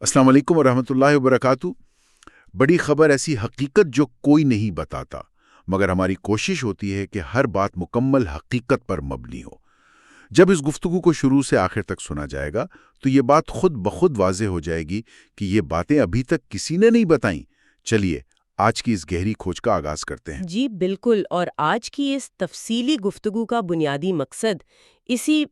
السلام علیکم ورحمۃ اللہ وبرکاتہ۔ بڑی خبر ایسی حقیقت جو کوئی نہیں بتاتا، مگر ہماری کوشش ہوتی ہے کہ ہر بات مکمل حقیقت پر مبنی ہو۔ جب اس گفتگو کو شروع سے آخر تک سنا جائے گا تو یہ بات خود بخود واضح ہو جائے گی کہ یہ باتیں ابھی تک کسی نے نہیں بتائیں۔ چلیے آج کی اس گہری کھوج کا آغاز کرتے ہیں۔ جی بالکل، اور آج کی اس تفصیلی گفتگو کا بنیادی مقصد اسی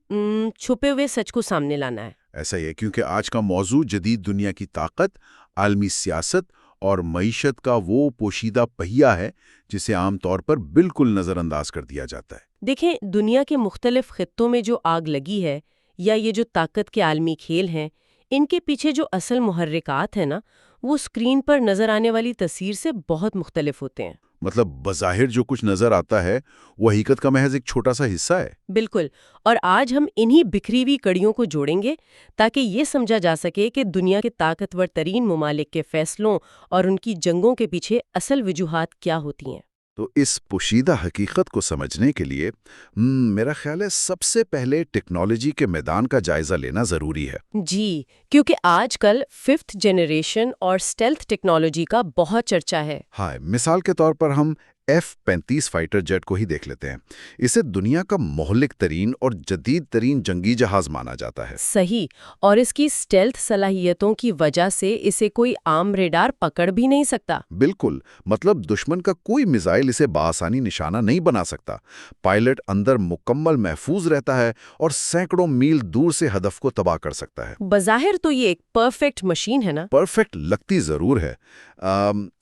چھپے ہوئے سچ کو سامنے لانا ہے۔ ایسا ہی ہے کیونکہ آج کا موضوع جدید دنیا کی طاقت، عالمی سیاست اور معیشت کا وہ پوشیدہ پہیہ ہے جسے عام طور پر بالکل نظر انداز کر دیا جاتا ہے۔ دیکھیں، دنیا کے مختلف خطوں میں جو آگ لگی ہے یا یہ جو طاقت کے عالمی کھیل ہیں، ان کے پیچھے جو اصل محرکات ہیں نا، وہ اسکرین پر نظر آنے والی تصویر سے بہت مختلف ہوتے ہیں۔ مطلب بظاہر جو کچھ نظر آتا ہے وہ حقیقت کا محض ایک چھوٹا سا حصہ ہے۔ بالکل، اور آج ہم انہی بکھری ہوئی کڑیوں کو جوڑیں گے تاکہ یہ سمجھا جا سکے کہ دنیا کے طاقتور ترین ممالک کے فیصلوں اور ان کی جنگوں کے پیچھے اصل وجوہات کیا ہوتی ہیں۔ تو اس پوشیدہ حقیقت کو سمجھنے کے لیے میرا خیال ہے سب سے پہلے ٹیکنالوجی کے میدان کا جائزہ لینا ضروری ہے۔ جی، کیونکہ آج کل 5th جنریشن اور اسٹیلتھ ٹیکنالوجی کا بہت چرچا ہے۔ ہاں، مثال کے طور پر ہم F-35 فائٹر جیٹ کو ہی دیکھ لیتے ہیں۔ اسے دنیا کا مہلک ترین اور جدید ترین جنگی جہاز مانا جاتا ہے۔ صحیح، اور اس کی اسٹیلتھ صلاحیتوں کی وجہ سے اسے کوئی عام ریڈار پکڑ بھی نہیں سکتا۔ بالکل، مطلب دشمن کا کوئی میزائل اسے بآسانی نشانہ نہیں بنا سکتا۔ پائلٹ اندر مکمل محفوظ رہتا ہے اور سینکڑوں میل دور سے ہدف کو تباہ کر سکتا ہے۔ بظاہر تو یہ ایک پرفیکٹ مشین ہے نا؟ پرفیکٹ لگتی ضرور ہے،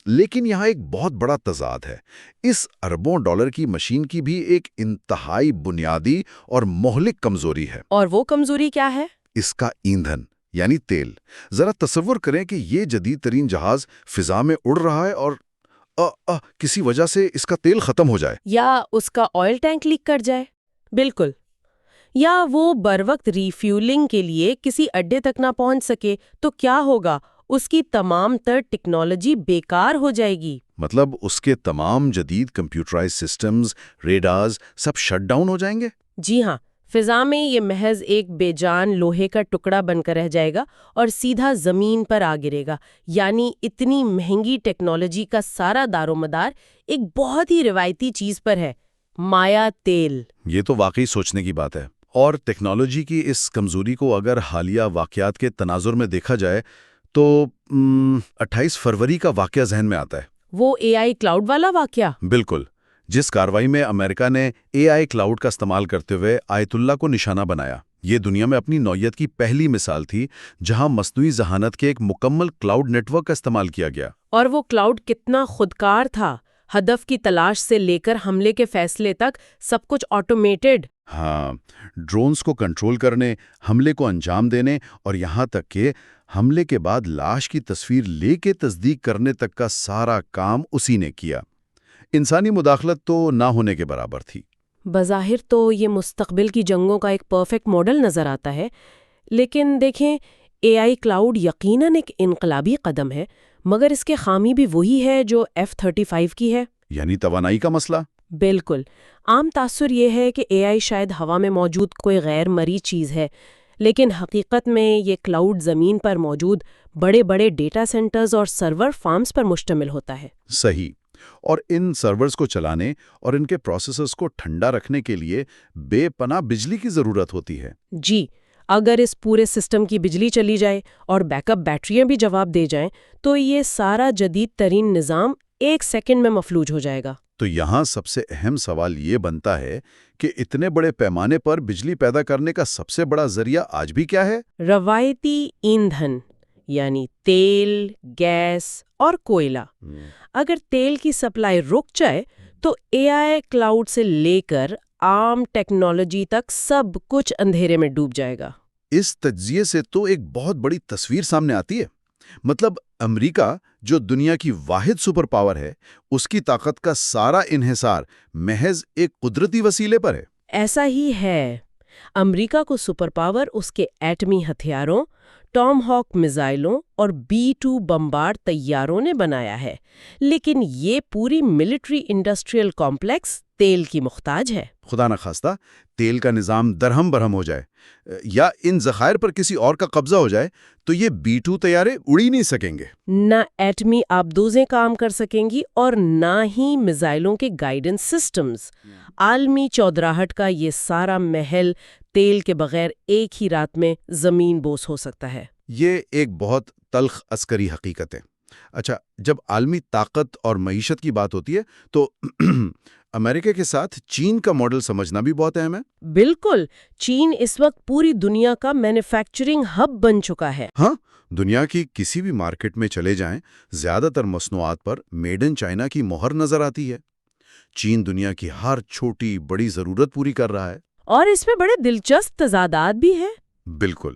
لیکن یہاں ایک بہت بڑا تضاد ہے۔ اس اربوں ڈالر کی مشین کی بھی ایک انتہائی بنیادی اور مہلک کمزوری ہے۔ اور وہ کمزوری کیا ہے؟ اس کا ایندھن یعنی تیل۔ ذرا تصور کریں کہ یہ جدید ترین جہاز فضا میں اڑ رہا ہے اور کسی وجہ سے اس کا تیل ختم ہو جائے، یا اس کا آئل ٹینک لیک کر جائے۔ بالکل، یا وہ بروقت ریفیولنگ کے لیے کسی اڈے تک نہ پہنچ سکے تو کیا ہوگا؟ اس کی تمام تر ٹیکنالوجی بیکار ہو جائے گی۔ مطلب اس کے تمام جدید کمپیوٹرائز سسٹمز، ریڈارز سب شٹ ڈاؤن ہو جائیں گے۔ جی ہاں، فضا میں یہ محض ایک بے جان لوہے کا ٹکڑا بن کر رہ جائے گا اور سیدھا زمین پر آ گرے گا۔ یعنی اتنی مہنگی ٹیکنالوجی کا سارا دار و مدار ایک بہت ہی روایتی چیز پر ہے، مایا تیل۔ یہ تو واقعی سوچنے کی بات ہے۔ اور ٹیکنالوجی کی اس کمزوری کو اگر حالیہ واقعات کے تناظر میں دیکھا جائے تو 28 فروری کا واقعہ ذہن میں آتا ہے۔ وہ AI کلاؤڈ والا واقعہ؟ بالکل، جس کارروائی میں امریکہ نے AI کلاؤڈ کا استعمال کرتے ہوئے آیت اللہ کو نشانہ بنایا۔ یہ دنیا میں اپنی نوعیت کی پہلی مثال تھی جہاں مصنوعی ذہانت کے ایک مکمل کلاؤڈ نیٹ ورک کا استعمال کیا گیا۔ اور وہ کلاؤڈ کتنا خودکار تھا، ہدف کی تلاش سے لے کر حملے کے فیصلے تک سب کچھ آٹومیٹڈ۔ ہاں، ڈرونز کو کنٹرول کرنے، حملے کو انجام دینے اور یہاں تک کہ حملے کے بعد لاش کی تصویر لے کے تصدیق کرنے تک کا سارا کام اسی نے کیا۔ انسانی مداخلت تو نہ ہونے کے برابر تھی۔ بظاہر تو یہ مستقبل کی جنگوں کا ایک پرفیکٹ ماڈل نظر آتا ہے، لیکن دیکھیں AI کلاؤڈ یقیناً ایک انقلابی قدم ہے، مگر اس کے خامی بھی وہی ہے جو F-35 کی ہے۔ یعنی توانائی کا مسئلہ۔ بالکل، عام تاثر یہ ہے کہ AI شاید ہوا میں موجود کوئی غیر مرئی چیز ہے، لیکن حقیقت میں یہ کلاؤڈ زمین پر موجود بڑے بڑے ڈیٹا سینٹرز اور سرور فارمز پر مشتمل ہوتا ہے۔ صحیح، اور ان سرورز کو چلانے اور ان کے پروسیسرز کو ٹھنڈا رکھنے کے لیے بے پناہ بجلی کی ضرورت ہوتی ہے۔ جی، اگر اس پورے سسٹم کی بجلی چلی جائے اور بیک اپ بیٹریاں بھی جواب دے جائیں تو یہ سارا جدید ترین نظام ایک سیکنڈ میں مفلوج ہو جائے گا۔ تو یہاں سب سے اہم سوال یہ بنتا ہے کہ اتنے بڑے پیمانے پر بجلی پیدا کرنے کا سب سے بڑا ذریعہ آج بھی کیا ہے؟ روایتی ایندھن، یعنی تیل، گیس اور کوئلہ۔ اگر تیل کی سپلائی رک جائے تو AI کلاؤڈ سے لے کر عام ٹیکنالوجی تک سب کچھ اندھیرے میں ڈوب جائے گا۔ اس تجزیے سے تو ایک بہت بڑی تصویر سامنے آتی ہے۔ مطلب امریکہ جو دنیا کی واحد سپر پاور ہے، اس کی طاقت کا سارا انحصار محض ایک قدرتی وسیلے پر ہے۔ ایسا ہی ہے، امریکہ کو سپر پاور اس کے ایٹمی ہتھیاروں، ٹام ہاک میزائلوں اور B-2 بمبارڈ طیاروں نے بنایا ہے، لیکن یہ پوری ملٹری انڈسٹریل کمپلیکس تیل کی محتاج ہے۔ خدا نخواستہ تیل کا نظام درہم برہم ہو جائے یا ان ذخائر پر کسی اور کا قبضہ ہو جائے تو یہ B-2 طیارے اڑ ہی نہیں سکیں گے۔ نہ ایٹمی آبدوزیں کام کر سکیں گی اور نہ ہی میزائلوں کے گائیڈنس سسٹمز۔ عالمی چودراہٹ کا یہ سارا محل تیل کے بغیر ایک ہی رات میں زمین بوس ہو سکتا ہے۔ یہ ایک بہت تلخ عسکری حقیقت ہے۔ اچھا، جب عالمی طاقت اور معیشت کی بات ہوتی ہے تو امریکہ کے ساتھ چین کا ماڈل سمجھنا بھی بہت اہم ہے۔ بالکل، چین اس وقت پوری دنیا کا مینوفیکچرنگ ہب بن چکا ہے۔ ہاں، دنیا کی کسی بھی مارکیٹ میں چلے جائیں، زیادہ تر مصنوعات پر میڈ ان چائنا کی مہر نظر آتی ہے۔ چین دنیا کی ہر چھوٹی بڑی ضرورت پوری کر رہا ہے۔ اور اس میں بڑے دلچسپ تضادات بھی ہیں۔ بالکل،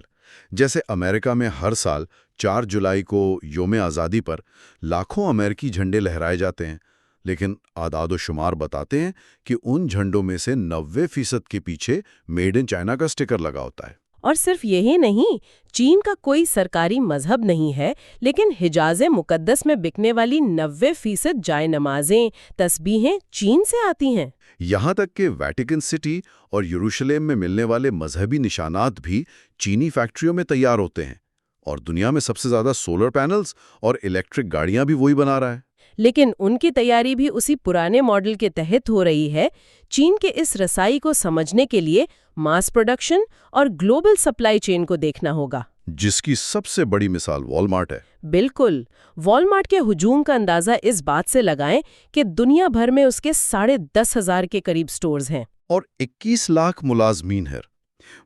جیسے امریکہ میں ہر سال 4 جولائی کو یوم آزادی پر لاکھوں امریکی جھنڈے لہرائے جاتے ہیں، لیکن اعداد و شمار بتاتے ہیں کہ ان جھنڈوں میں سے 90% کے پیچھے میڈ ان چائنا کا سٹیکر لگا ہوتا ہے۔ اور صرف یہی نہیں، چین کا کوئی سرکاری مذہب نہیں ہے، لیکن حجاز مقدس میں بکنے والی 90% جائے نمازیں، تسبیحیں چین سے آتی ہیں۔ یہاں تک کہ ویٹیکن سٹی اور یروشلم میں ملنے والے مذہبی نشانات بھی چینی فیکٹریوں میں تیار ہوتے ہیں، اور دنیا میں سب سے زیادہ سولر پینلز اور الیکٹرک گاڑیاں بھی وہی بنا رہا ہے۔ لیکن ان کی تیاری بھی اسی پرانے ماڈل کے تحت ہو رہی ہے۔ چین کے اس رسائی کو سمجھنے کے لیے ماس پروڈکشن اور گلوبل سپلائی چین کو دیکھنا ہوگا، جس کی سب سے بڑی مثال والمارٹ ہے۔ بالکل، والمارٹ کے ہجوم کا اندازہ اس بات سے لگائیں کہ دنیا بھر میں اس کے 10,500 کے قریب سٹورز ہیں اور 21 لاکھ ملازمین ہیں۔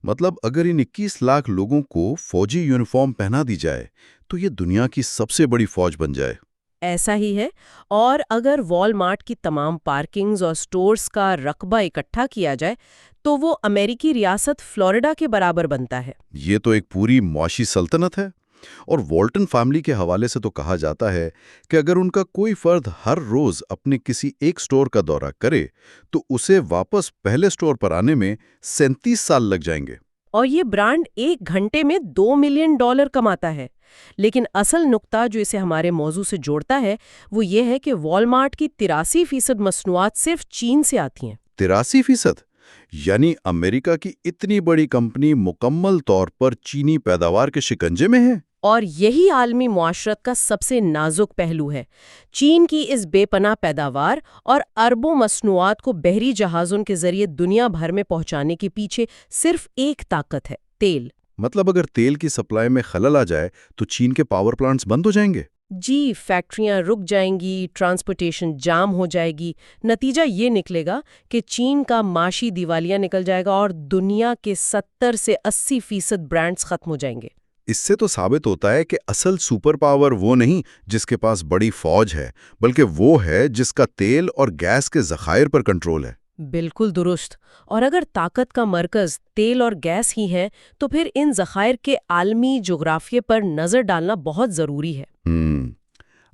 مطلب اگر ان 21 لاکھ لوگوں کو فوجی یونیفارم پہنا دی جائے تو یہ دنیا کی سب سے بڑی فوج بن جائے۔ ایسا ہی ہے، اور اگر والمارٹ کی تمام پارکنگز اور سٹورز کا رقبہ اکٹھا کیا جائے تو وہ امریکی ریاست فلوریڈا کے برابر بنتا ہے۔ یہ تو ایک پوری معاشی سلطنت ہے۔ اور والٹن فیملی کے حوالے سے تو کہا جاتا ہے کہ اگر ان کا کوئی فرد ہر روز اپنے کسی ایک سٹور کا دورہ کرے تو اسے واپس پہلے سٹور پر آنے میں 37 سال لگ جائیں گے۔ اور یہ برانڈ 1 گھنٹے میں $2 ملین کماتا ہے۔ لیکن اصل نقطہ جو اسے ہمارے موضوع سے جوڑتا ہے وہ یہ ہے کہ والمارٹ کی 83% مصنوعات صرف چین سے آتی ہیں۔ 83%؟ یعنی امریکہ کی اتنی بڑی کمپنی مکمل طور پر چینی پیداوار کے شکنجے میں ہے۔ اور یہی عالمی معاشرت کا سب سے نازک پہلو ہے۔ چین کی اس بے پناہ پیداوار اور اربوں مصنوعات کو بحری جہازوں کے ذریعے دنیا بھر میں پہنچانے کے پیچھے صرف ایک طاقت ہے: تیل۔ مطلب اگر تیل کی سپلائی میں خلل آ جائے تو چین کے پاور پلانٹس بند ہو جائیں گے؟ جی، فیکٹریاں رک جائیں گی، ٹرانسپورٹیشن جام ہو جائے گی۔ نتیجہ یہ نکلے گا کہ چین کا معاشی دیوالیہ نکل جائے گا اور دنیا کے 70 سے 80% برانڈز ختم ہو جائیں گے۔ اس سے تو ثابت ہوتا ہے کہ اصل سپر پاور وہ نہیں جس کے پاس بڑی فوج ہے، بلکہ وہ ہے جس کا تیل اور گیس کے ذخائر پر کنٹرول ہے۔ بالکل درست۔ اور اگر طاقت کا مرکز تیل اور گیس ہی ہے تو پھر ان ذخائر کے عالمی جغرافیے پر نظر ڈالنا بہت ضروری ہے۔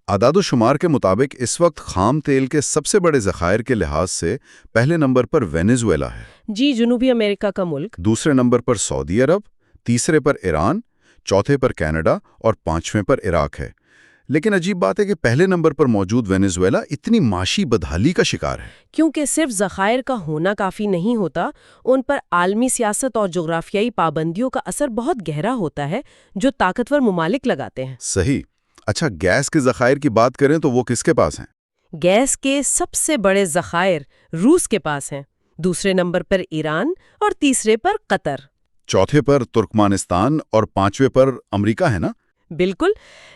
اعداد و شمار کے مطابق اس وقت خام تیل کے سب سے بڑے ذخائر کے لحاظ سے پہلے نمبر پر وینیزویلا ہے۔ جی، جنوبی امریکہ کا ملک۔ دوسرے نمبر پر سعودی عرب، تیسرے پر ایران، چوتھے پر کینیڈا اور 5ویں پر عراق ہے۔ لیکن عجیب بات ہے کہ پہلے نمبر پر موجود وینیزویلا اتنی معاشی بدحالی کا شکار ہے۔ کیونکہ صرف ذخائر کا ہونا کافی نہیں ہوتا، ان پر عالمی سیاست اور جغرافیائی پابندیوں کا اثر بہت گہرا ہوتا ہے جو طاقتور ممالک لگاتے ہیں۔ صحیح۔ اچھا، گیس کے ذخائر کی بات کریں تو وہ کس کے پاس ہیں؟ گیس کے سب سے بڑے ذخائر روس کے پاس ہیں، دوسرے نمبر پر ایران اور تیسرے پر قطر، چوتھے پر ترکمانستان اور 5ویں پر امریکہ ہے نا؟ بالکل۔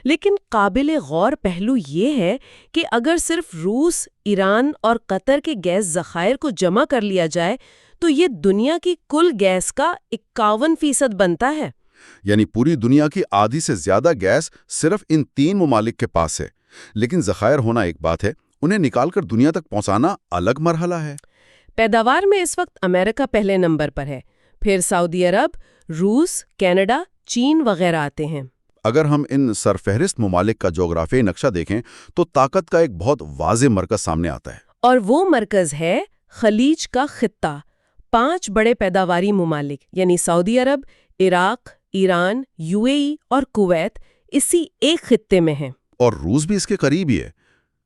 لیکن قابل غور پہلو یہ ہے کہ اگر صرف روس، ایران اور قطر کے گیس ذخائر کو جمع کر لیا جائے تو یہ دنیا کی کل گیس کا 51% بنتا ہے۔ یعنی پوری دنیا کی آدھی سے زیادہ گیس صرف ان 3 ممالک کے پاس ہے۔ لیکن ذخائر ہونا ایک بات ہے، انہیں نکال کر دنیا تک پہنچانا الگ مرحلہ ہے۔ پیداوار میں اس وقت امریکہ پہلے نمبر پر ہے، پھر سعودی عرب، روس، کینیڈا، چین وغیرہ آتے ہیں۔ اگر ہم ان سرفہرست ممالک کا جغرافیائی نقشہ دیکھیں تو طاقت کا ایک بہت واضح مرکز سامنے آتا ہے، اور وہ مرکز ہے خلیج کا خطہ۔ 5 بڑے پیداواری ممالک یعنی سعودی عرب، عراق، ایران، UAE اور کویت اسی ایک خطے میں ہیں۔ اور روس بھی اس کے قریب ہی ہے۔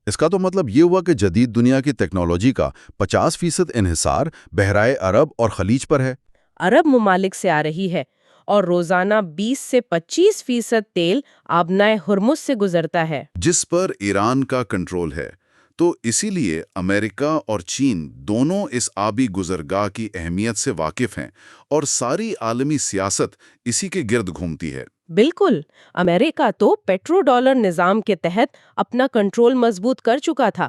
اس کا تو مطلب یہ ہوا کہ جدید دنیا کی ٹیکنالوجی کا 50% انحصار بحرائے عرب اور خلیج پر ہے۔ عرب ممالک سے آ رہی ہے اور روزانہ 20 سے 25% تیل آبنائے ہرمز سے گزرتا ہے، جس پر ایران کا کنٹرول ہے۔ تو اسی لیے امریکہ اور چین دونوں اس آبی گزرگاہ کی اہمیت سے واقف ہیں اور ساری عالمی سیاست اسی کے گرد گھومتی ہے۔ بالکل۔ امریکہ تو پیٹرو ڈالر نظام کے تحت اپنا کنٹرول مضبوط کر چکا تھا،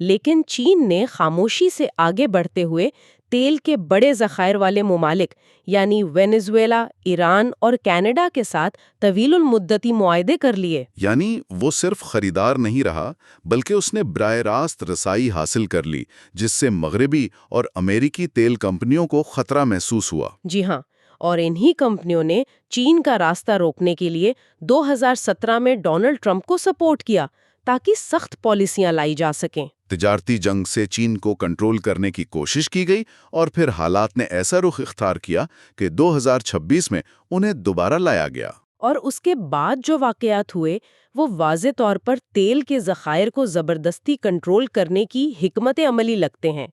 لیکن چین نے خاموشی سے آگے بڑھتے ہوئے تیل کے بڑے ذخائر والے ممالک یعنی وینزویلا، ایران اور کینیڈا کے ساتھ طویل المدتی معاہدے کر لیے۔ یعنی وہ صرف خریدار نہیں رہا بلکہ اس نے براہ راست رسائی حاصل کر لی، جس سے مغربی اور امریکی تیل کمپنیوں کو خطرہ محسوس ہوا۔ جی ہاں، اور انہی کمپنیوں نے چین کا راستہ روکنے کے لیے 2017 میں ڈونلڈ ٹرمپ کو سپورٹ کیا تاکہ سخت پالیسیاں لائی جا سکیں۔ تجارتی جنگ سے چین کو کنٹرول کرنے کی کوشش کی گئی اور پھر حالات نے ایسا رخ اختیار کیا کہ 2026 میں انہیں دوبارہ لایا گیا۔ اور اس کے بعد جو واقعات ہوئے وہ واضح طور پر تیل کے ذخائر کو زبردستی کنٹرول کرنے کی حکمت عملی لگتے ہیں۔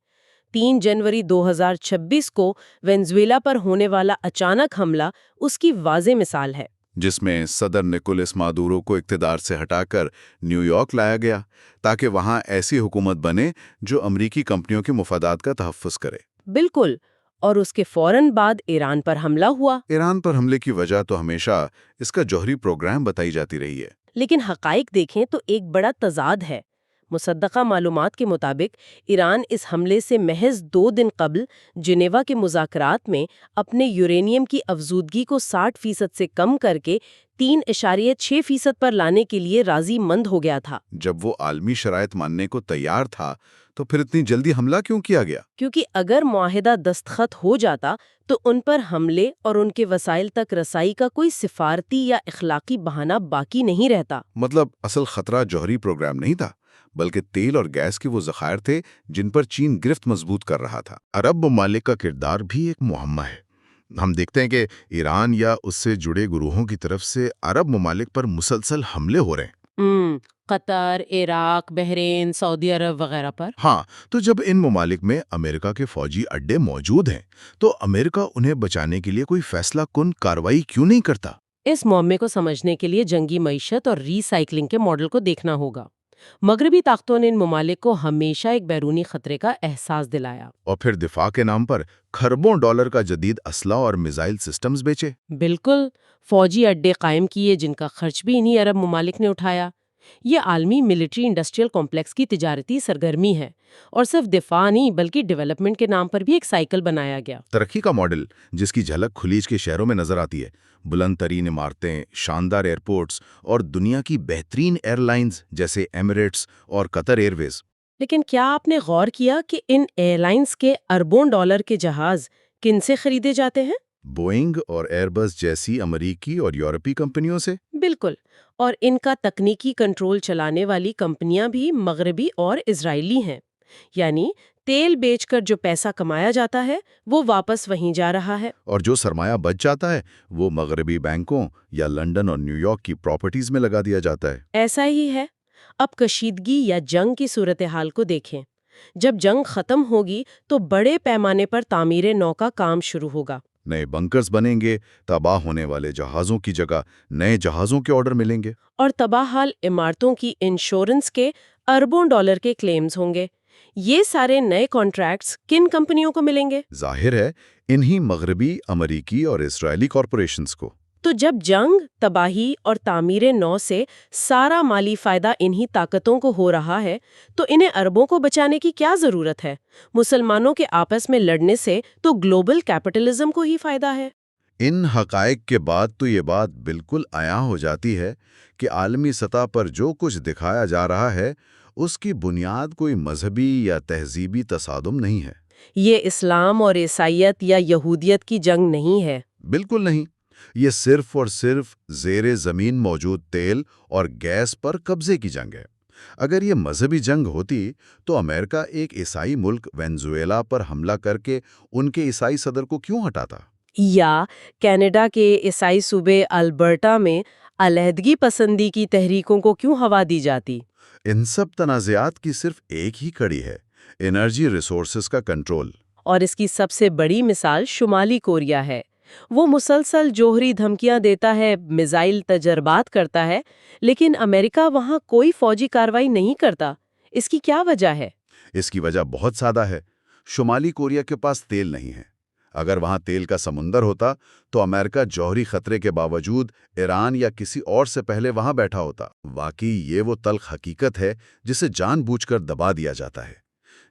3 جنوری 2026 کو وینزویلا پر ہونے والا اچانک حملہ اس کی واضح مثال ہے، جس میں صدر نکولس مادورو کو اقتدار سے ہٹا کر نیو یارک لایا گیا تاکہ وہاں ایسی حکومت بنے جو امریکی کمپنیوں کے مفادات کا تحفظ کرے۔ بالکل۔ اور اس کے فوراً بعد ایران پر حملہ ہوا۔ ایران پر حملے کی وجہ تو ہمیشہ اس کا جوہری پروگرام بتائی جاتی رہی ہے۔ لیکن حقائق دیکھیں تو ایک بڑا تضاد ہے۔ مصدقہ معلومات کے مطابق ایران اس حملے سے محض 2 دن قبل جنیوا کے مذاکرات میں اپنے یورینیم کی افزودگی کو 60% سے کم کر کے 3.6% پر لانے کے لیے راضی مند ہو گیا تھا۔ جب وہ عالمی شرائط ماننے کو تیار تھا تو پھر اتنی جلدی حملہ کیوں کیا گیا؟ کیونکہ اگر معاہدہ دستخط ہو جاتا تو ان پر حملے اور ان کے وسائل تک رسائی کا کوئی سفارتی یا اخلاقی بہانہ باقی نہیں رہتا۔ مطلب اصل خطرہ جوہری پروگرام نہیں تھا بلکہ تیل اور گیس کے وہ ذخائر تھے جن پر چین گرفت مضبوط کر رہا تھا۔ عرب ممالک کا کردار بھی ایک معمہ ہے۔ ہم دیکھتے ہیں کہ ایران یا اس سے جڑے گروہوں کی طرف سے عرب ممالک پر مسلسل حملے ہو رہے ہیں۔ قطر، عراق، بحرین، سعودی عرب وغیرہ پر۔ ہاں، تو جب ان ممالک میں امریکہ کے فوجی اڈے موجود ہیں تو امریکہ انہیں بچانے کے لیے کوئی فیصلہ کن کارروائی کیوں نہیں کرتا؟ اس معمے کو سمجھنے کے لیے جنگی معیشت اور ری سائیکلنگ کے ماڈل کو دیکھنا ہوگا۔ مغربی طاقتوں نے ان ممالک کو ہمیشہ ایک بیرونی خطرے کا احساس دلایا اور پھر دفاع کے نام پر کھربوں ڈالر کا جدید اسلحہ اور میزائل سسٹمز بیچے۔ بالکل، فوجی اڈے قائم کیے جن کا خرچ بھی انہی عرب ممالک نے اٹھایا۔ یہ عالمی ملٹری انڈسٹریل کمپلیکس کی تجارتی سرگرمی ہے اور صرف دفاع نہیں بلکہ ڈیولپمنٹ کے نام پر بھی ایک سائیکل بنایا گیا۔ ترقی کا ماڈل جس کی جھلک خلیج کے شہروں میں نظر آتی ہے، بلند ترین عمارتیں، شاندار ایئرپورٹس اور دنیا کی بہترین ایئر لائنز جیسے ایمریٹس اور قطر ایئر ویز۔ لیکن کیا آپ نے غور کیا کہ ان ایئر لائنز کے اربوں ڈالر کے جہاز کن سے خریدے جاتے ہیں؟ بوئنگ اور ایئر بس جیسی امریکی اور یورپی کمپنیوں سے۔ بالکل، اور ان کا تکنیکی کنٹرول چلانے والی کمپنیاں بھی مغربی اور اسرائیلی ہیں۔ یعنی تیل بیچ کر جو پیسہ کمایا جاتا ہے وہ واپس وہیں جا رہا ہے، اور جو سرمایہ بچ جاتا ہے وہ مغربی بینکوں یا لنڈن اور نیو یارک کی پراپرٹیز میں لگا دیا جاتا ہے۔ ایسا ہی ہے۔ اب کشیدگی یا جنگ کی صورتحال کو دیکھیں۔ جب جنگ ختم ہوگی تو بڑے پیمانے پر تعمیر نو کا کام شروع ہوگا۔ نئے بنکرز بنیں گے، تباہ ہونے والے جہازوں کی جگہ نئے جہازوں کے آرڈر ملیں گے، اور تباہ حال عمارتوں کی انشورنس کے اربوں ڈالر کے کلیمز ہوں گے۔ یہ سارے نئے کانٹریکٹس کن کمپنیوں کو ملیں گے؟ ظاہر ہے انہی مغربی، امریکی اور اسرائیلی کارپوریشنز کو۔ تو جب جنگ، تباہی اور تعمیر نو سے سارا مالی فائدہ انہی طاقتوں کو ہو رہا ہے تو انہیں عربوں کو بچانے کی کیا ضرورت ہے؟ مسلمانوں کے آپس میں لڑنے سے تو گلوبل کیپٹلزم کو ہی فائدہ ہے۔ ان حقائق کے بعد تو یہ بات بالکل عیاں ہو جاتی ہے کہ عالمی سطح پر جو کچھ دکھایا جا رہا ہے اس کی بنیاد کوئی مذہبی یا تہذیبی تصادم نہیں ہے۔ یہ اسلام اور عیسائیت یا یہودیت کی جنگ نہیں ہے۔ بالکل نہیں، یہ صرف اور صرف زیر زمین موجود تیل اور گیس پر قبضے کی جنگ ہے۔ اگر یہ مذہبی جنگ ہوتی تو امریکہ ایک عیسائی ملک وینزویلا پر حملہ کر کے ان کے عیسائی صدر کو کیوں ہٹاتا؟ یا کینیڈا کے عیسائی صوبے البرٹا میں علیحدگی پسندی کی تحریکوں کو کیوں ہوا دی جاتی؟ ان سب تنازعات کی صرف ایک ہی کڑی ہے: انرجی ریسورسز کا کنٹرول۔ اور اس کی سب سے بڑی مثال شمالی کوریا ہے۔ وہ مسلسل جوہری دھمکیاں دیتا ہے، میزائل تجربات کرتا ہے، لیکن امریکہ وہاں کوئی فوجی کارروائی نہیں کرتا۔ اس کی کیا وجہ ہے؟ اس کی وجہ بہت سادہ ہے۔ شمالی کوریا کے پاس تیل نہیں ہے۔ اگر وہاں تیل کا سمندر ہوتا تو امریکہ جوہری خطرے کے باوجود ایران یا کسی اور سے پہلے وہاں بیٹھا ہوتا۔ واقعی یہ وہ تلخ حقیقت ہے جسے جان بوجھ کر دبا دیا جاتا ہے۔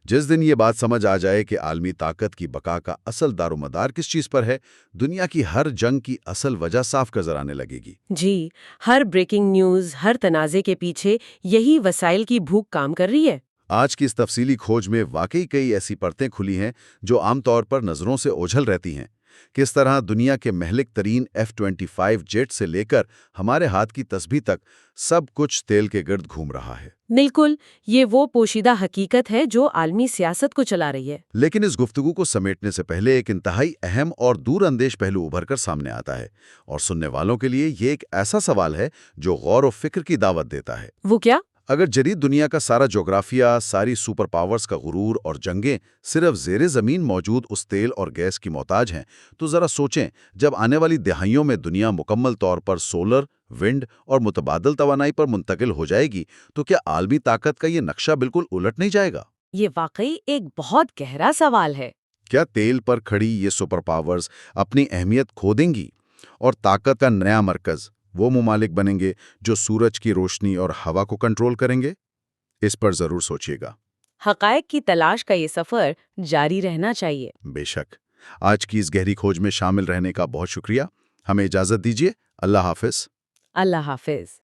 جس دن یہ بات سمجھ آ جائے کہ عالمی طاقت کی بقا کا اصل دار و مدار کس چیز پر ہے، دنیا کی ہر جنگ کی اصل وجہ صاف نظر آنے لگے گی۔ جی، ہر بریکنگ نیوز، ہر تنازع کے پیچھے یہی وسائل کی بھوک کام کر رہی ہے۔ آج کی اس تفصیلی کھوج میں واقعی کئی ایسی پرتیں کھلی ہیں جو عام طور پر نظروں سے اوجھل رہتی ہیں۔ کس طرح دنیا کے مہلک ترین F-25 جیٹ سے لے کر ہمارے ہاتھ کی تسبیح تک سب کچھ تیل کے گرد گھوم رہا ہے۔ بالکل، یہ وہ پوشیدہ حقیقت ہے جو عالمی سیاست کو چلا رہی ہے۔ لیکن اس گفتگو کو سمیٹنے سے پہلے ایک انتہائی اہم اور دور اندیش پہلو ابھر کر سامنے آتا ہے، اور سننے والوں کے لیے یہ ایک ایسا سوال ہے جو غور و فکر کی دعوت دیتا ہے۔ وہ کیا؟ اگر جدید دنیا کا سارا جغرافیہ، ساری سپر پاورز کا غرور اور جنگیں صرف زیر زمین موجود اس تیل اور گیس کی محتاج ہیں، تو ذرا سوچیں، جب آنے والی دہائیوں میں دنیا مکمل طور پر سولر، ونڈ اور متبادل توانائی پر منتقل ہو جائے گی، تو کیا عالمی طاقت کا یہ نقشہ بالکل الٹ نہیں جائے گا؟ یہ واقعی ایک بہت گہرا سوال ہے۔ کیا تیل پر کھڑی یہ سپر پاورز اپنی اہمیت کھو دیں گی، اور طاقت کا نیا مرکز وہ ممالک بنیں گے جو سورج کی روشنی اور ہوا کو کنٹرول کریں گے؟ اس پر ضرور سوچیے گا۔ حقائق کی تلاش کا یہ سفر جاری رہنا چاہیے۔ بے شک۔ آج کی اس گہری کھوج میں شامل رہنے کا بہت شکریہ۔ ہمیں اجازت دیجیے۔ اللہ حافظ۔ اللہ حافظ۔